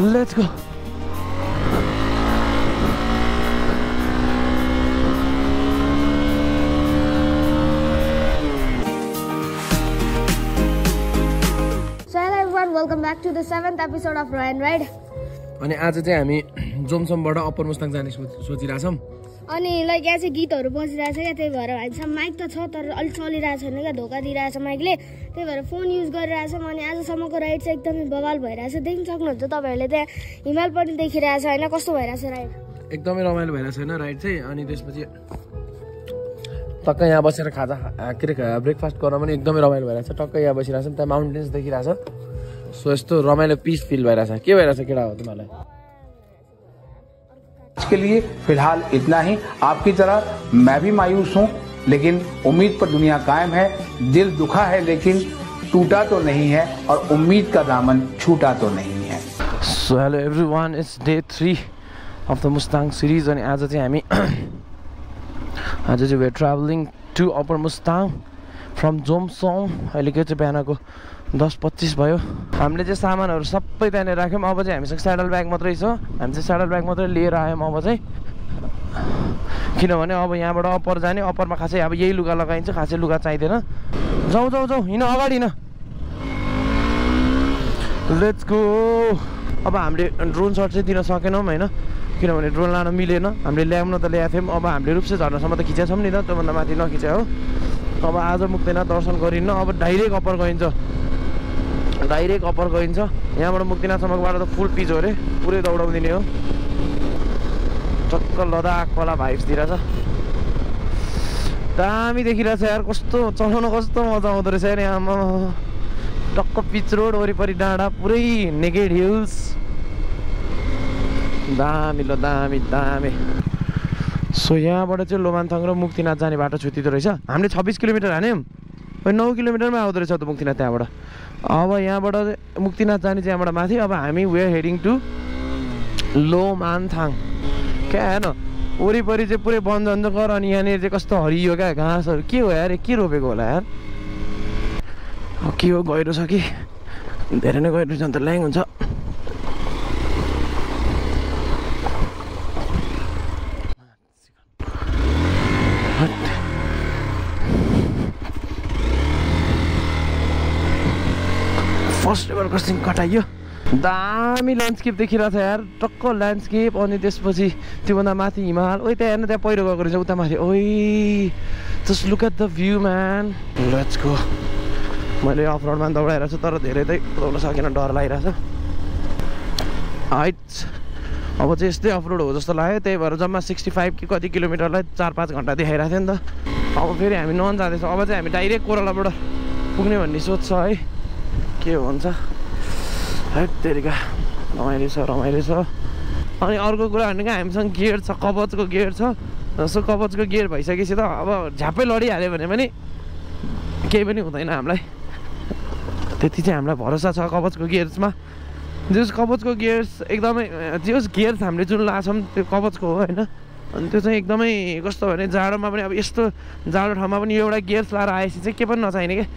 Let's go. Welcome back to the 7th episode of Ryan Ride. अनि आज चाहिँ हामी जोमसमबाट अप्पर मुस्ताङ जाने सोचिरा छौं. अनि लाइक यहाँ चाहिँ गीतहरु बजिरहेछ क्या, त्यही भएर हामीसँग माइक त छ तर अलि चलिरहेछ नि क्या, धोका दिइरहेछ माइकले, त्यही भएर फोन युज गरिरहेछौँ. अनि आजसम्मको राइड चाहिँ एकदमै बवाल भइरहेछ. देख्न सक्नुहुन्छ तपाईहरुले, त्यहाँ हिमाल पनि देखिरहेछ हैन, कस्तो भइरहेछ राइड. एकदमै रमाइलो भइरहेछ हैन राइड चाहिँ. अनि त्यसपछि टक्क यहाँ बसेर खाजा ब्रेकफास्ट गर्न पनि एकदमै रमाइलो भइरहेछ. टक्क यहाँ बसिरहेछ, त्यहाँ माउन्टेन्स देखिरहेछ. सो यस्तो रमाइलो पीस फील भइरहेछ. के भइरहेछ केडा हो तिमीलाई? के लिए फिलहाल इतना ही. आपकी तरह मैं भी मायूस हूं, लेकिन उम्मीद पर दुनिया कायम है. दिल दुखा है लेकिन टूटा तो नहीं है, और उम्मीद का दामन छूटा तो नहीं है. So hello everyone, it's day 3 of the Mustang series. अनि आज चाहिँ हामी we are travelling to upper Mustang from Jomsom. अहिलेको चाहिँ बिहानको 10:25 भयो. हामीले चाहिँ सामानहरू सबै त्यहाँनिर राख्यौँ. अब चाहिँ हामीसँग स्याडल ब्याग मात्रै छ. हामी चाहिँ स्याडल ब्याग मात्रै लिएर आयौँ अब चाहिँ, किनभने अब यहाँबाट अप्पर जाने. अप्परमा खासै अब यही लुगा लगाइन्छ, खासै लुगा चाहिँदैन. जाउँ जाउँ जाउँ, हिँड अगाडि हिँड. Let's go. अब हामीले ड्रोन सर्ट चाहिँ दिन सकेनौँ होइन, किनभने ड्रोन लान मिलेन. हामीले ल्याउन त ल्याएको थियौँ. अब हामीले रूपसे झर्नासम्म त खिचेको छौँ नि त, त्योभन्दा माथि नखिचे हो. अब आज मुक्तिनाथ दर्शन गरिन्न, अब डाइरेक्ट अप्पर गइन्छ. यहाँबाट मुक्तिनाथसम्मको बाटो त फुल पिच हो अरे, पुरै दौडाउँदिने हो. टक्क लद्दाख वाला भाइब्स दिइरहेछ. दामी देखिरहेछ यार, कस्तो चलाउन कस्तो मजा आउँदो रहेछ यार. यहाँ टक्क पिच रोड, वरिपरि डाँडा, पुरै नेकेड हिल्स. दामी ल दामी दामी. सो यहाँबाट चाहिँ लोमान्थाङ र मुक्तिनाथ जाने बाटो छुट्टिँदो रहेछ. हामीले 26 किलोमिटर हान्यौँ, 9 किलोमिटरमा आउँदो रहेछ त मुक्तिनाथ त्यहाँबाट. अब यहाँबाट मुक्तिनाथ जाने चाहिँ यहाँबाट माथि. अब हामी we are heading to Lomanthang. क्या हेर्न, वरिपरि चाहिँ पुरै वन जङ्गल. अनि यहाँनिर चाहिँ कस्तो हरियो क्या घाँसहरू. के हो यार, के रोपेको होला यार, के हो, गहिरो छ कि धेरै नै गहिरो छ भने त ल्याङ हुन्छ. फर्स्ट एभर क्रसिङ कटाइयो. दामी ल्यान्डस्केप देखिरहेको छ यार, टक्क ल्यान्डस्केप. अनि त्यसपछि त्योभन्दा माथि हिमाल. ओइ त्यहाँ हेर्न, त्यहाँ पहिरो गएको रहेछ उता माथि. ओइ just look at the view man. Let's go. मैले अफ रोडमा दौडाइरहेको छु, तर धेरै चाहिँ दौड्न सकेन, डर लागिरहेछ. हाइट्स अब चाहिँ यस्तै अफ रोड हो जस्तो लाग्यो. त्यही भएर जम्मा 65 कि कति किलोमिटरलाई 4-5 घन्टा देखाइरहेको थियो नि त. अब फेरि हामी नन जाँदैछौँ. अब चाहिँ हामी डाइरेक्ट कोरालाबाट पुग्ने भन्ने सोच छ है, के हुन्छ है. तेरिका रमाइलो छ. अनि अर्को कुरा भनेको हामीसँग गियर छ, कवचको गियर छ. जस्तो कवचको गियर भइसकेपछि त अब झ्याप्पै लडिहाल्यो भने पनि केही पनि हुँदैन हामीलाई. त्यति चाहिँ हामीलाई भरोसा छ कवचको गियर्समा. जस कवचको गियर्स एकदमै, जस गियर्स हामीले जुन लाछौँ त्यो कवचको हो होइन. अनि त्यो चाहिँ एकदमै कस्तो भने जाडोमा पनि, अब यस्तो जाडो ठाउँमा पनि एउटा गियर्स लाएर आएपछि चाहिँ के पनि नचाहिने क्या,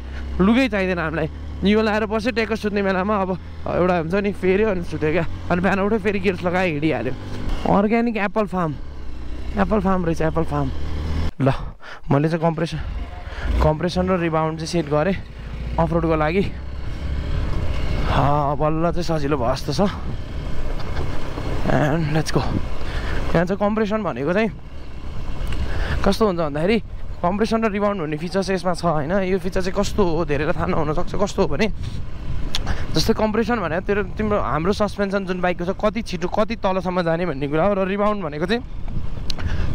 लुगै चाहिँदैन हामीलाई. यो लाएर बस्यो टेक्क सुत्ने बेलामा. अब एउटा हुन्छ नि, फेऱ्यो अनि सुत्यो क्या. अनि बिहान उठ्यो फेरि गियर्स लगायो, हिँडिहाल्यो. अर्ग्यानिक एप्पल फार्म रहेछ, एप्पल फार्म. ल मैले चाहिँ कम्प्रेसन र रिबाउन्ड चाहिँ सेट गरेँ अफ रोडको लागि. बल्ल चाहिँ सजिलो भयो जस्तो छ. And let's go. यहाँ चाहिँ कम्प्रेसन भनेको चाहिँ कस्तो हुन्छ भन्दाखेरि, कम्प्रेसन र रिबाउन्ड भन्ने फिचर चाहिँ यसमा छ होइन. यो फिचर चाहिँ कस्तो हो धेरैलाई थाहा नहुनसक्छ. कस्तो हो भने, जस्तै कम्प्रेसन भने तिम्रो हाम्रो सस्पेन्सन जुन बाइकको छ कति छिटो कति तलसम्म जाने भन्ने कुरा हो, र रिबाउन्ड भनेको चाहिँ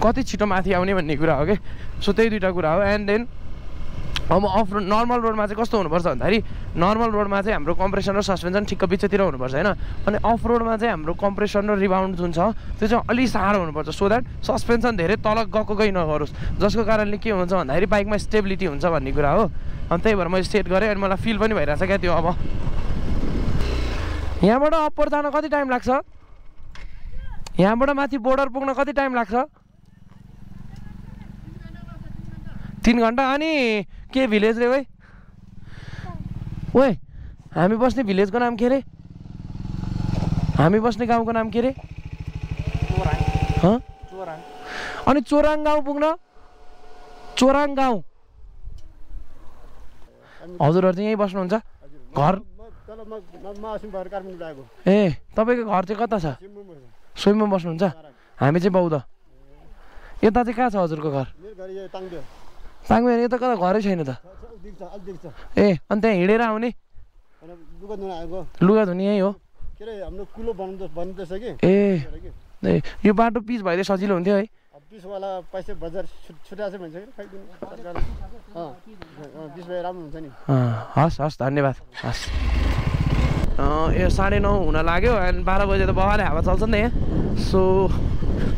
कति छिटो माथि आउने भन्ने कुरा हो कि. सो त्यही दुईवटा कुरा हो. एन्ड देन अब अफ रोड नर्मल रोडमा चाहिँ कस्तो हुनुपर्छ भन्दाखेरि, नर्मल रोडमा चाहिँ हाम्रो कम्प्रेसन र सस्पेन्सन ठिक्क बिचतिर हुनुपर्छ होइन. अनि अफ रोडमा चाहिँ हाम्रो कम्प्रेसन र रिबाउन्ड जुन छ त्यो चाहिँ अलिक साह्रो हुनुपर्छ, सो द्याट सस्पेन्सन धेरै तल गएकै नगरोस्, जसको कारणले के हुन्छ भन्दाखेरि बाइकमा स्टेबिलिटी हुन्छ भन्ने कुरा हो. अनि त्यही भएर मैले सेट गरेँ. अनि मलाई फिल पनि भइरहेछ क्या त्यो. अब यहाँबाट अप्पर जान कति टाइम लाग्छ, यहाँबाट माथि बोर्डर पुग्न कति टाइम लाग्छ? 3 घन्टा. अनि के भिलेज रे भाइ? ओए हामी बस्ने भिलेजको नाम के रे? हामी बस्ने गाउँको नाम के रे? अनि चोराङ गाउँ पुग्न? चोराङ गाउँ हजुरहरू चाहिँ यहीँ बस्नुहुन्छ? घर ए तपाईँको घर चाहिँ कता छ? स्विममा बस्नुहुन्छ? हामी चाहिँ बौद्ध। यता चाहिँ कहाँ छ हजुरको घर? ताङबे यता कता घरै छैन त? ए अनि त्यहाँ हिँडेर आउने? लुगा धुने यहीँ हो? ए यो बाटो पिच भइदिए सजिलो हुन्थ्यो है? हस् हस् धन्यवाद हस्। यो 9:30 हुन लाग्यो एन्ड 12 बजे त बगाले हावा चल्छ नि त यहाँ। सो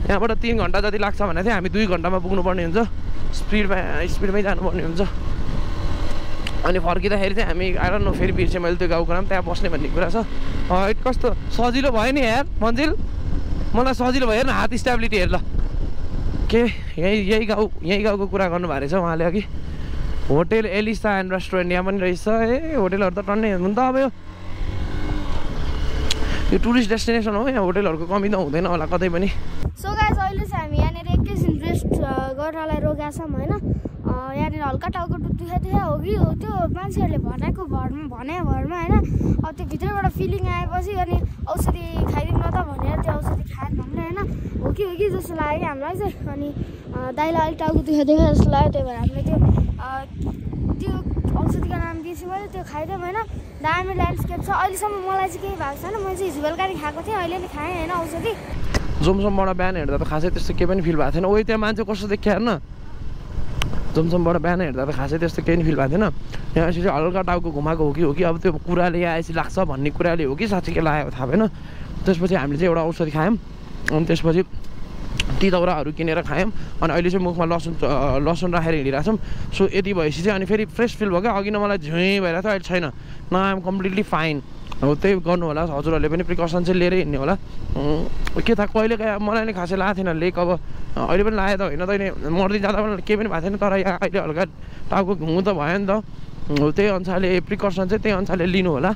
यहाँबाट 3 घन्टा जति लाग्छ भने चाहिँ हामी 2 घन्टामा पुग्नुपर्ने हुन्छ। स्पिडमै जानुपर्ने हुन्छ। अनि फर्किँदाखेरि चाहिँ हामी आएर न फेरि बिर्सेँ मैले त्यो गाउँको नाम, त्यहाँ बस्ने भन्ने कुरा छ। कस्तो सजिलो भयो नि यार मन्जिल, मलाई सजिलो भयो हेर्न हात स्टेबिलिटी हेर ल। के यही गाउँको कुरा गर्नुभएको रहेछ उहाँले अघि। होटेल एलिसा एन्ड रेस्टुरेन्ट यहाँ पनि रहेछ। ए होटेलहरू त टन्नै हुनु त। अब यो टुरिस्ट डेस्टिनेसन हो, यहाँ होटेलहरूको कमी त हुँदैन होला कतै पनि। सो गाइस अहिले चाहिँ हामी यहाँनिर एकैछिन रेस्ट गर्नलाई रोकेका छौँ होइन। यहाँनिर हल्का टाउको दुखा हो कि हो त्यो मान्छेहरूले भनेको भरमा होइन। अब त्यो भित्रबाट फिलिङ आएपछि अनि औषधि खाइदिउँ न त भनेर त्यो औषधि खाएर भन्ने होइन हो कि जस्तो लाग्यो हामीलाई चाहिँ। अनि दाइलाई अलिक टाउको दुखा जस्तो लाग्यो, त्यही भएर हामीले त्यो औषधिको नाम बिर्सेँ मैले, त्यो खाइदिउँ होइन। दामी ल्यान्डस्केप छ। अहिलेसम्म मलाई चाहिँ केही भएको छैन, मैले चाहिँ हिजो बेलुका खाएको थिएँ, अहिले नि खाएँ होइन औषधि। जोमसोमबाट बिहान हेर्दा त खासै त्यस्तो केही पनि फिल भएको थिएन। ओइ त्यहाँ मान्छे कस्तो देखियो हेर्न, जोमसोमबाट बिहान हेर्दा त खासै त्यस्तो केही फिल भएको थिएन। यहाँ चाहिँ हल्का टाउको घुमाएको हो कि अब त्यो कुराले आएपछि लाग्छ भन्ने कुराले हो कि साँच्चै के लाग्यो थाहा भएन। त्यसपछि हामीले चाहिँ एउटा औषधि खायौँ अनि त्यसपछि ती दाउराहरू किनेर खायौँ। अनि अहिले चाहिँ मुखमा लसुन राखेर हिँडिरहेको छौँ। सो यति भएपछि चाहिँ अनि फेरि फ्रेस फिल भयो क्या। अघि न मलाई झुँ भइरहेको थियो, अहिले छैन न, आइएम कम्प्लिटली फाइन। हो त्यही गर्नु होला हजुरहरूले पनि, प्रिकसन चाहिँ लिएरै हिँड्ने होला। के थाहा कहिले मलाई नै खासै लागेको थिएन लेक, अब अहिले पनि लागेको त होइन त मर्दै जाँदा पनि केही पनि भएको थिएन। तर यहाँ अहिले हल्का टाउको घुम्नु त भयो नि त। हो त्यही अनुसारले प्रिकसन चाहिँ त्यही अनुसारले लिनु होला।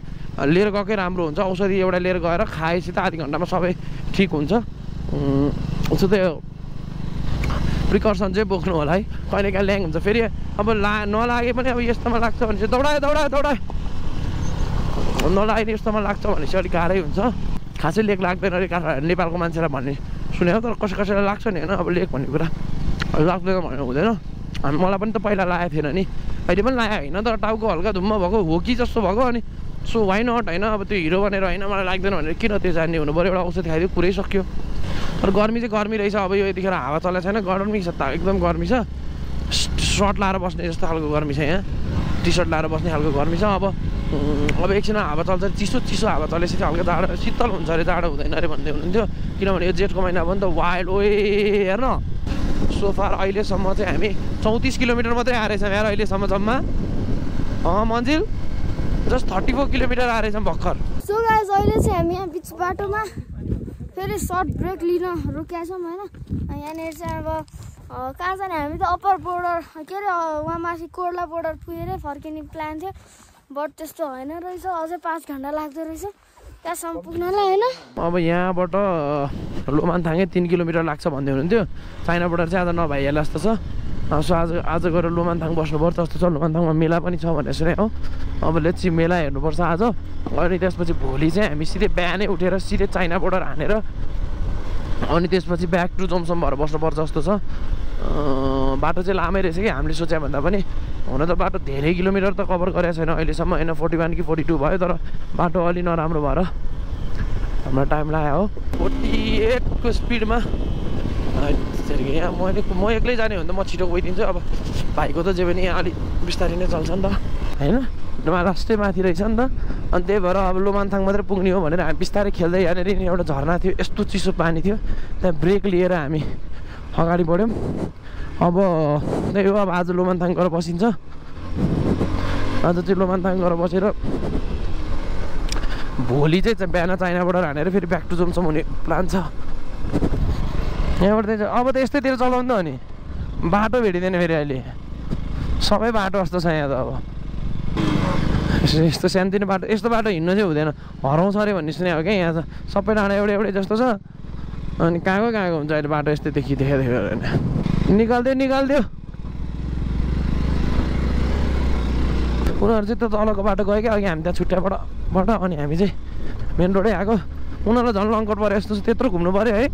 लिएर गएकै राम्रो हुन्छ। औषधि एउटा लिएर गएर खाएपछि त आधी घन्टामा सबै ठिक हुन्छ। उसो त्यही प्रिकसन चाहिँ बोक्नु होला है, कहिलेकाहीँ ल्याङ हुन्छ। फेरि अब नलागे पनि अब यस्तोमा लाग्छ भने चाहिँ दौडाए नलागे यस्तोमा लाग्छ भने चाहिँ अलिक गाह्रै हुन्छ। खासै लेक लाग्दैन अरे नेपालको मान्छेलाई भन्ने सुने हो, तर कसैलाई लाग्छ नि होइन। अब लेक भन्ने कुरा लाग्दैन भन्ने हुँदैन। मलाई पनि त पहिला लागेको थिएन नि, अहिले पनि लागेको होइन, तर टाउको हल्का धुम्म भएको हो कि जस्तो भएको। अनि सो वाइ नट होइन, अब त्यो हिरो भनेर होइन मलाई लाग्दैन भनेर किन त्यो जान्ने हुनु पऱ्यो। एउटा औषध खाइदियो पुरै सक्यो। तर गर्मी चाहिँ गर्मी रहेछ। अब यो यतिखेर हावा चलेको छैन, गर्मी छ त एकदम गर्मी छ। सर्ट लाएर बस्ने जस्तो खालको गर्मी छ यहाँ, टी सर्ट लाएर बस्ने खालको गर्मी छ। अब एकछिनमा हावा चल्छ, चिसो हावा चलेपछि चाहिँ हल्का जाडो शीतल हुन्छ अरे, जाडो हुँदैन अरे भन्दै हुनुहुन्थ्यो। किनभने यो जेठको महिना पनि त वाइल्ड ओए हेर्न। सोफार अहिलेसम्म चाहिँ हामी 34 किलोमिटर मात्रै आएछौँ यार अहिलेसम्म जम्मा। मन्जिल जस्ट 34 किलोमिटर आएछौँ भर्खर। सो गाइस अहिले चाहिँ हामी यहाँ बिच बाटोमा फेरि सर्ट ब्रेक लिन रोकेका छौँ होइन। यहाँनिर चाहिँ अब कहाँ जाने, हामी त अप्पर बोर्डर के अरे वहाँ माथि कोर्ला बोर्डर पुगेरै फर्किने प्लान थियो, बट त्यस्तो होइन रहेछ। अझै 5 घन्टा लाग्दो रहेछ त्यहाँसम्म पुग्नलाई होइन। अब यहाँबाट लोमानथाङै 3 किलोमिटर लाग्छ भन्दै हुनुहुन्थ्यो। चाइनाबाट चाहिँ आज नभइहाल्ला जस्तो छ। सो आज गएर लोमानथाङ बस्नुपर्छ जस्तो छ। लोमानथाङमा मेला पनि छ भनेर सुने हो। अब लेट्स सी मेला हेर्नुपर्छ आज। अनि त्यसपछि भोलि चाहिँ हामी सिधै बिहानै उठेर सिधै चाइना बोर्डर हानेर अनि त्यसपछि ब्याक टु जोमसम भएर बस्नुपर्छ जस्तो छ। बाटो चाहिँ लामै रहेछ कि हामीले सोचे भन्दा पनि। हुन त बाटो धेरै किलोमिटर त कभर गरेको छैन अहिलेसम्म होइन, 41 कि 42 भयो। तर बाटो अलि नराम्रो भएर हाम्रो टाइम लाग्यो हो। 48 को स्पिडमा यहाँ म एक्लै जाने हो भने त म छिटो गइदिन्छु। अब भाइको त जे पनि यहाँ अलिक बिस्तारै नै चल्छ नि त होइन, लास्टै माथि रहेछ नि त। अनि त्यही भएर अब लोमानथाङ मात्रै पुग्ने हो भनेर हामी बिस्तारै खेल्दै यहाँनिर एउटा झरना थियो, यस्तो चिसो पानी थियो। त्यहाँ ब्रेक लिएर हामी अगाडि बढ्यौँ। अब त्यही हो, अब आज लोमानथाङ गएर बसिन्छ। आज चाहिँ लोमानथाङ गएर बसेर भोलि चाहिँ बिहान चाइनाबाट हानेर फेरि ब्याक टु जोमसम हुने प्लान छ। यहाँबाट चाहिँ अब त यस्तैतिर चलाउनु त हो नि, बाटो भेटिँदैन फेरि अहिले, सबै बाटो जस्तो छ यहाँ त। अब यस्तो सानोतिनो बाटो यस्तो बाटो हिँड्नु चाहिँ हुँदैन हराउँछ अरे भन्ने सुनेको क्या यहाँ त सबै डाँडा एउटै जस्तो छ अनि कहाँको हुन्छ अहिले बाटो यस्तै देखियो निकालिदियो उनीहरू चाहिँ त्यो तलको बाटो गयो क्या अघि हामी त्यहाँ छुट्टाबाट अनि हामी चाहिँ मेन रोडै आएको उनीहरूलाई झन् लङ्कट पऱ्यो यस्तो त्यत्रो घुम्नु पऱ्यो है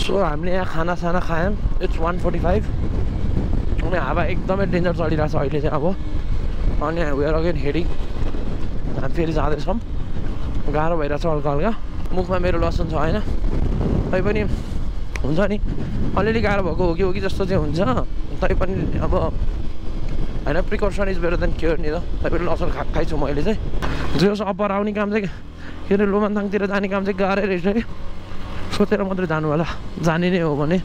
सो हामीले यहाँ खानासाना खायौँ इट्स 1:45 अनि हावा एकदमै डेन्जर चलिरहेको छ अहिले चाहिँ अब अनि वेयर अगेन हेडिङ हामी फेरि जाँदैछौँ गाह्रो भइरहेको छ हल्का हल्का मुखमा मेरो लसुन छ होइन तैपनि हुन्छ नि अलिअलि गाह्रो भएको हो कि जस्तो चाहिँ हुन्छ तैपनि अब होइन precaution is better than cure नि त तैपनि लसुन खाइछु मैले चाहिँ जोस् अप्पर आउने काम चाहिँ के अरे लोमानथाङतिर जाने काम चाहिँ गाह्रै रहेछ कि सोचेर मात्रै जानु होला जाने नै हो भने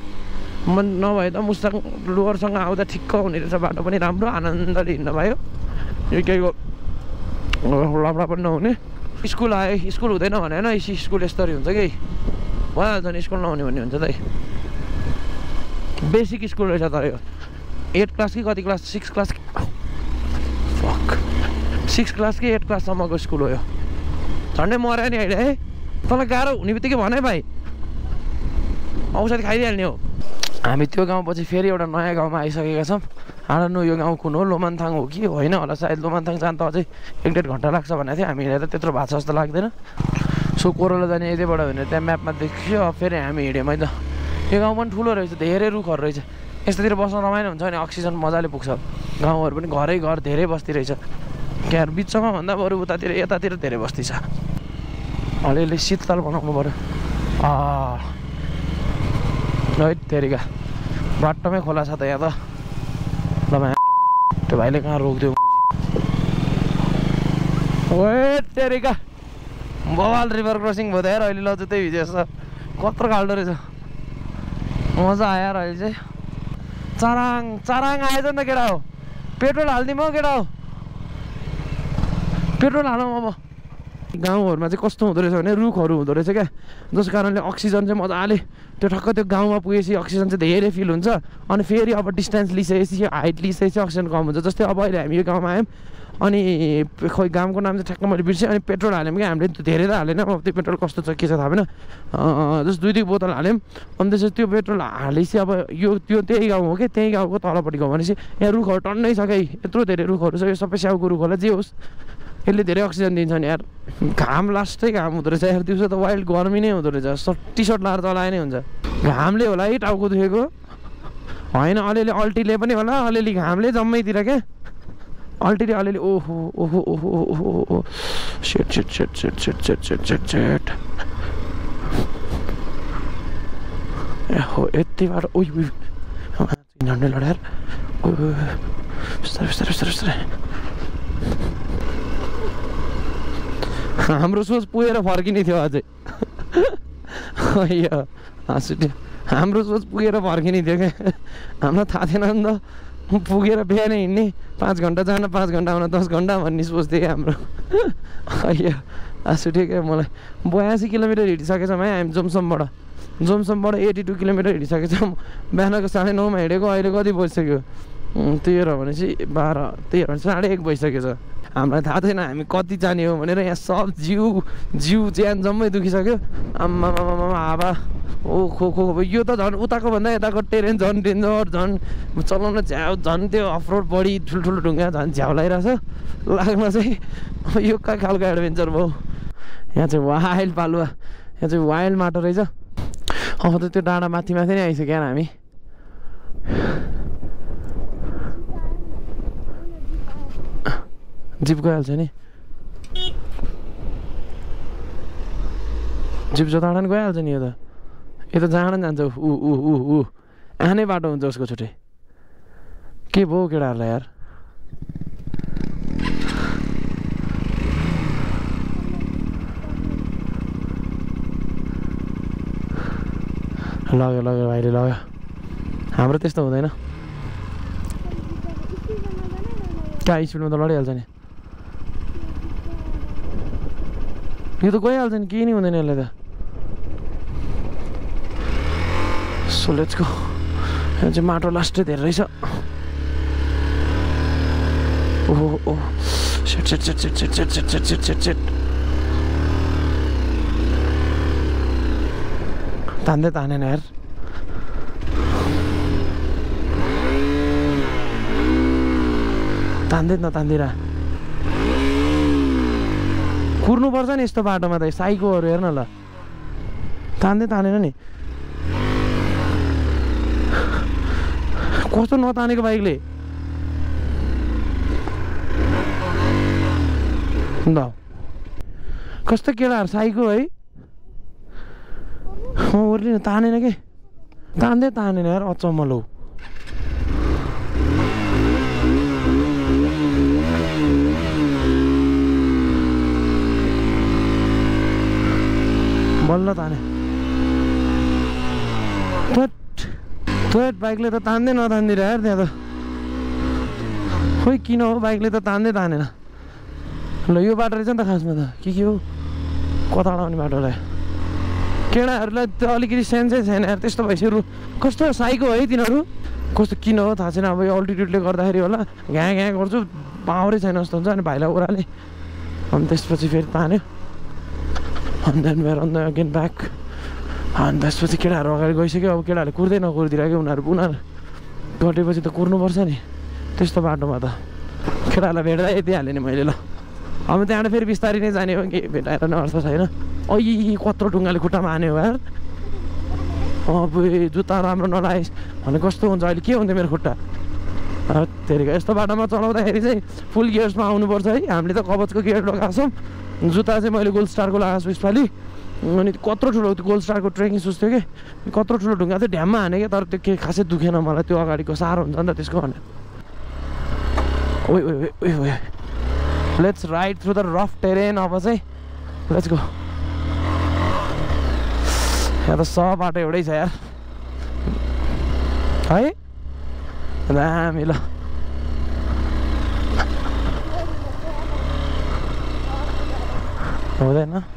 नभए त मुस्ताङ लोवरसँग आउँदा ठिक्क हुने रहेछ बाटो पनि राम्रो आनन्दले हिँड्न भयो यो केहीको लफडा पनि नहुने स्कुल आयो स्कुल हुँदैन भने होइन स्कुल यस्तरी हुन्छ कि भइहाल्छ नि स्कुल नहुने भन्ने हुन्छ त बेसिक स्कुल रहेछ तर यो 8 क्लास कि कति क्लास 6 क्लास 6 क्लास कि 8 क्लाससम्मको स्कुल हो यो झन्डै मर्यो नि अहिले है तँलाई गाह्रो हुने बित्तिकै भने भाइ औषधि खाइदिइहाल्ने हो हामी त्यो गाउँपछि फेरि एउटा नयाँ गाउँमा आइसकेका छौँ आडनु यो गाउँ कुन हो लोमानथाङ हो कि होइन होला सायद लोमानथाङ जान त अझै 1-1.5 घन्टा लाग्छ भनेको थियो हामीलाई त त्यत्रो भएको छ जस्तो लाग्दैन सो कोरोला जाने यतैबाट भनेर त्यहाँ म्यापमा देखियो फेरि हामी हिँड्यौँ है त यो गाउँ पनि ठुलो रहेछ धेरै रुखहरू रहेछ यस्तोतिर बस्न रमाइलो हुन्छ नि अक्सिजन मजाले पुग्छ गाउँहरू पनि घरै घर धेरै बस्ती रहेछ क्या बिचमा भन्दा बरु यतातिर धेरै बस्ती छ अलिअलि शीतल बनाउनु पऱ्यो है तेरिका बाटोमै खोला छ त यहाँ त त्यो भाइले कहाँ रोकिदियो ओए तेरिका बवाल रिभर क्रसिङ भयो त यार अहिले लज त्यही भिजेछ कत्रो खाल्डो रहेछ मजा आयो यार अहिले चाहिँ चराङ आएछ नि त केटा हो पेट्रोल हालिदिउँ हौ केटा हो पेट्रोल हालौँ अब गाउँहरूमा चाहिँ कस्तो हुँदो रहेछ भने रुखहरू हुँदो रहेछ क्या जस कारणले अक्सिजन चाहिँ मजाले त्यो ठक्क त्यो गाउँमा पुगेपछि अक्सिजन चाहिँ धेरै फिल हुन्छ अनि फेरि अब डिस्टेन्स लिइसकेपछि हाइट लिइसकेपछि अक्सिजन कम हुन्छ जस्तै अब अहिले हामी यो गाउँमा आयौँ अनि खोइ गाउँको नाम चाहिँ ठ्याक्क मैले बिर्सेँ अनि पेट्रोल हाल्यौँ क्या हामीले धेरै त हालेन अब त्यो पेट्रोल कस्तो छ के छ थाहा भएन जस्ट 2 बोतल हाल्यौँ अनि त्यसपछि त्यो पेट्रोल हालेपछि अब यो त्यो त्यही गाउँ हो कि त्यही गाउँको तलपट्टि गाउँ भनेपछि यहाँ रुखहरू टन्नै छ कि यत्रो धेरै रुखहरू छ यो सबै स्याउको रुख होला जे होस् यसले धेरै अक्सिजन दिन्छ नि यार घाम लास्टै घाम हुँदो रहेछ यार दिउँसो त वाइल्ड गर्मी नै हुँदो रहेछ टी सर्ट लाएर चलाए नै हुन्छ घामले होला है टाउको दुखेको होइन अलिअलि अल्टीले पनि होला अलिअलि घामले जम्मैतिर क्या अल्टीले अलिअलि ओहो ओहो ओहो ओहो set set set set set set set set set ए हो यति बाटो ओ झन्डै लडाएर बिस्तारै बिस्तारै बिस्तारै बिस्तारै हाम्रो सोच पुगेर फर्किने थियो अझै हाँसुट्यो हाम्रो सोच पुगेर फर्किने थियो क्या हामीलाई थाहा थिएन नि त पुगेर बिहानै हिँड्ने 5 घन्टा जान 5 घन्टा आउन 10 घन्टा भन्ने सोच थियो क्या हाम्रो हाँसुट्यो क्या मलाई 82 किलोमिटर हिँडिसकेछौँ है हामी जोमसमबाट 82 किलोमिटर हिँडिसकेछौँ बिहानको 9:30मा हिँडेको अहिले कति बजिसक्यो 13 भनेपछि 12 13 भनेपछि 1:30 भइसकेको छ हामीलाई थाहा थिएन हामी कति जाने हो भनेर यहाँ सब जिउ ज्यान जम्मै दुखिसक्यो आम्मा हावा ओ खो खो यो त झन् उताको भन्दा यताको टेरेन झन् डेन्जर झन् चलाउन झ्याउ झन् त्यो अफरोड बढी ठुल्ठुलो ढुङ्गा झन् झ्याउ लगाइरहेछ लाग्न चाहिँ यो कहाँ खालको एडभेन्चर भयो यहाँ चाहिँ वाइल्ड पालुवा यहाँ चाहिँ वाइल्ड माटो रहेछ अब त त्यो डाँडा माथि नै आइसक्यो हामी जिप गइहाल्छ नि जिप जोताडा नि गइहाल्छ नि यो त जाँड जान्छ ऊ आनै बाटो हुन्छ उसको छुट्टै के भयो केटाहरूलाई यार लग्यो भाइले लग्यो हाम्रो त्यस्तो हुँदैन कहाँ स्पिडमा त लडिहाल्छ नि यो त गइहाल्छ नि केही नै हुँदैन यसले त सो लेट्स गो यहाँ चाहिँ माटो लास्टै धेरै रहेछ ओहो Shit, shit, shit, shit, shit, shit, shit, shit, shit, shit, shit. तान्दै तानेन यार तान्दै नतान्दिरा कुर्नुपर्छ नि यस्तो बाटोमा त साइकोहरू हेर्न ल तान्दै तानेन नि कस्तो नतानेको बाइकले ल कस्तो केटाहरू साइको है ओर्लिन तानेन के तान्दै तानेन यार अचम्म लौ बल्ल ताने बाइकले त तान्दै नतान्दिर यार त्यहाँ त खोइ किन हो बाइकले त तान्दै तानेन ल यो बाटो रहेछ नि त खासमा त के हो कता आउने बाटोलाई केटाहरूलाई त अलिकति सेन्सै छैन यार त्यस्तो भइसक्यो कस्तो साइको है तिनीहरू कस्तो किन हो थाहा छैन अब यो अल्टिट्युडले गर्दाखेरि होला घ्या घ्या गर्छु पावरै छैन जस्तो हुन्छ अनि भाइलाई ओह्राले अनि त्यसपछि फेरि तान्यो अनि then where on the again back अनि त्यसपछि केटाहरू अगाडि गइसक्यो अब केटाहरूले कुर्दै नकुर्दिरहेको उनीहरू घटेपछि त कुर्नुपर्छ नि त्यस्तो बाटोमा त केटाहरूलाई भेट्दा यति हालेँ नि मैले ल अब त्यहाँबाट फेरि बिस्तारै नै जाने हो कि भेटाएर नै अर्थ छैन ऐ कत्रो ढुङ्गाले खुट्टामा हान्यो यार अब जुत्ता राम्रो नलाइस् भने कस्तो हुन्छ अहिले के हुन्थ्यो मेरो खुट्टा त्यतिको यस्तो बाटोमा चलाउँदाखेरि चाहिँ फुल गियर्समा आउनुपर्छ है हामीले त कवचको गियर लगाएको छौँ जुत्ता चाहिँ मैले गोल्ड स्टारको लगाएको छु यसपालि अनि कत्रो ठुलो त्यो गोल्ड स्टारको ट्रेकिङ सुज थियो कि कत्रो ठुलो ढुङ्गा थियो ढ्याममा हाने क्या तर त्यो केही खासै दुखेन मलाई त्यो अगाडिको साह्रो हुन्छ नि त त्यसको भनेर ओ let's ride through the rough terrain अब चाहिँ लेट्स गो यहाँ त सब बाटो एउटै छ यार है दामी ल हुँदैन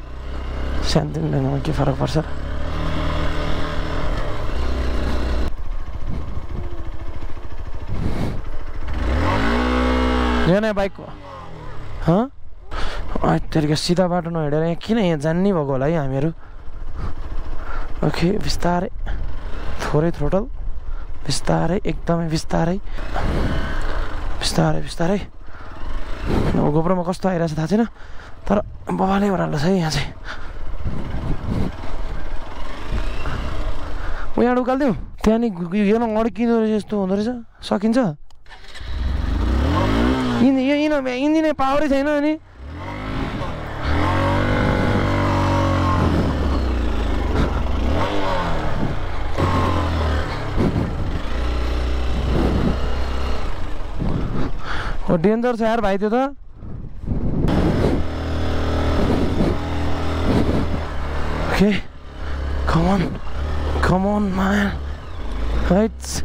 सानोतिनो ढुङ्गामा के फरक पर्छ यहाँ नै बाइकको तेरिका सिधा बाटो नहिँडेर यहाँ किन यहाँ जान्ने भएको होला है हामीहरू ओके बिस्तारै थोरै थ्रोटल बिस्तारै एकदमै बिस्तारै बिस्तारै बिस्तारै गोप्रोमा कस्तो आइरहेछ थाहा छैन तर बबाले ओह्रालो छ है यहाँ चाहिँ म यहाँ उकालिदिउँ त्यहाँदेखि हेर्न अड्किँदो रहेछ यस्तो हुँदो रहेछ सकिन्छ इन्जिनै पावरै छैन अनि हो डेन्जर छ यार भाइ त्यो त okay come on man right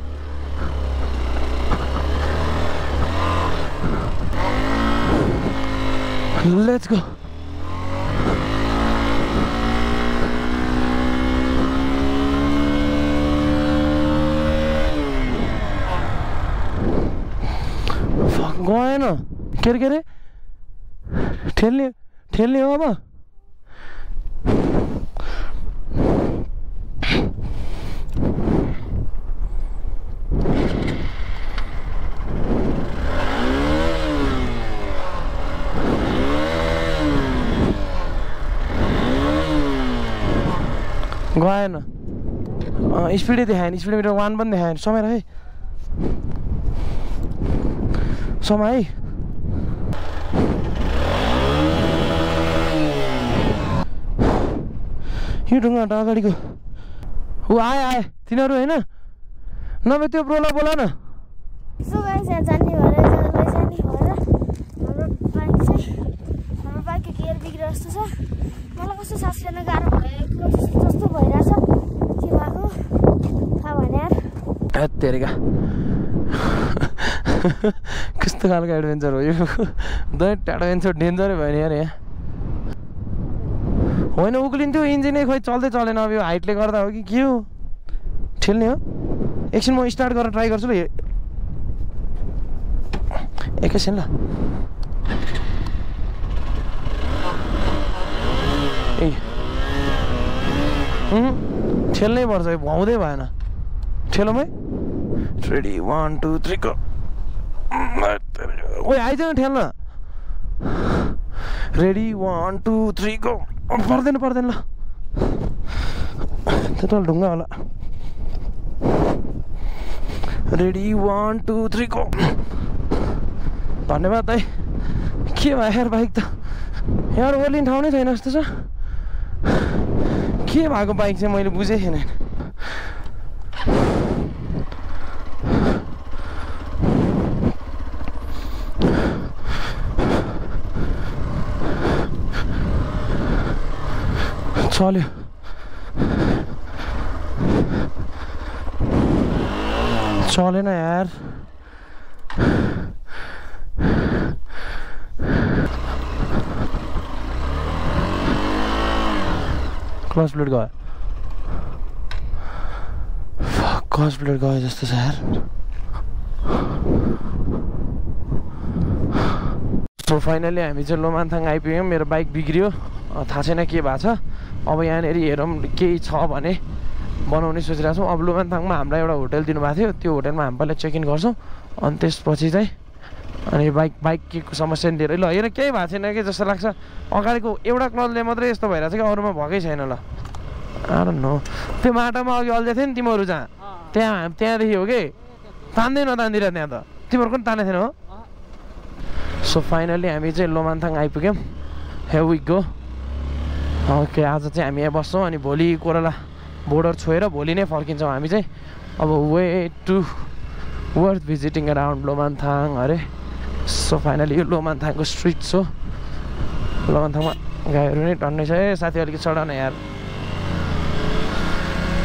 let's go गएन के अरे ठेल्ने हो अब गएन स्पिडै देखाएन स्पिडोमिटर 1 पनि देखाएन समय है समय यो ढुङ्गा अगाडिको ऊ आए तिनीहरू होइन नभए त्यो ब्रोला बोला न हाम्रो बाइकको गियर बिग्रेको जस्तो छ मलाई कस्तो सास फेर्न गाह्रो भएको जस्तो भइरहेछ के भएको थाहा भएन यार तेरिका कस्तो खालको एडभेन्चर हो यो दैट एडभेन्चर डेन्जरै भयो नि यार यहाँ होइन उक्लिन्थ्यो इन्जिनै खोइ चल्दै चलेन अब यो हाइटले गर्दा हो कि के हो ठेल्ने हो एकछिन म स्टार्ट गरेर ट्राई गर्छु ल एकैछिन ल ठेल्नै पर्छ भउँदै भएन ठेलोमै रेडी 1 2 3 गो ओइ आइज न ठेल्न रेडी 1 2 3 गो पर्दैन ल त्यता ढुङ्गा होला रेडी 1 2 3 गो धन्यवाद है के भयो यार बाइक त यहाँ ओर्लिने ठाउँ नै छैन जस्तो छ के भएको बाइक चाहिँ मैले बुझेँ छैन चल्यो चलेन यार क्लच प्लेट गयो क्लच प्लेट गयो जस्तो छ यार सो फाइनली हामी चाहिँ लोमान्थाङ आइपुग्यौँ मेरो बाइक बिग्रियो थाहा छैन के भएको छ अब यहाँनिर हेरौँ केही छ भने बनाउने सोचिरहेको छौँ अब लोमान्थाङमा हामीलाई एउटा होटल दिनुभएको थियो त्यो होटलमा हामी पहिला चेक इन गर्छौँ अनि त्यसपछि चाहिँ अनि बाइक के को समस्या नि धेरै ल हेर केही भएको छैन कि जस्तो लाग्छ अगाडिको एउटा क्लचले मात्रै यस्तो भइरहेछ कि अरूमा भएकै छैन ल आएर न त्यो माटामा अघि अल्झे थियो नि तिमीहरू जहाँ त्यहाँदेखि हो कि तान्दै नतान्दिरह त्यहाँ त तिमीहरूको पनि तानेको थिएन हो सो फाइनली हामी चाहिँ लोमान्थाङ आइपुग्यौँ हियर वी गो ओके आज चाहिँ हामी यहाँ बस्छौँ अनि भोलि कोराला बोर्डर छोएर भोलि नै फर्किन्छौँ हामी चाहिँ अब way to worth visiting around Lomanthang अरे सो फाइनली यो लोमान्थाङको स्ट्रिट हो लोमान्थाङमा गाईहरू नै टन्नै छ ए साथी अलिकति चढाउन यार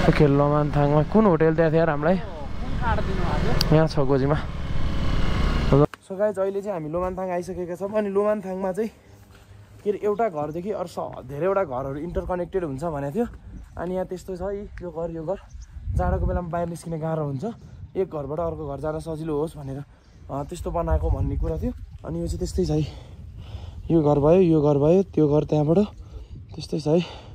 ओके लोमान्थाङमा कुन होटल दिएको थियो यार हामीलाई यहाँ छ गोजीमा सो गाइज अहिले चाहिँ हामी लोमान्थाङ आइसकेका छौँ अनि लोमान्थाङमा चाहिँ के अरे एउटा घरदेखि अरू धेरैवटा घरहरू इन्टरकनेक्टेड हुन्छ भनेको थियो अनि यहाँ त्यस्तो छ यो घर जाडोको बेलामा बाहिर निस्किने गाह्रो हुन्छ एक घरबाट अर्को घर जान सजिलो होस् भनेर त्यस्तो बनाएको भन्ने कुरा थियो अनि यो चाहिँ त्यस्तै छ है यो घर भयो त्यो घर त्यहाँबाट त्यस्तै छ है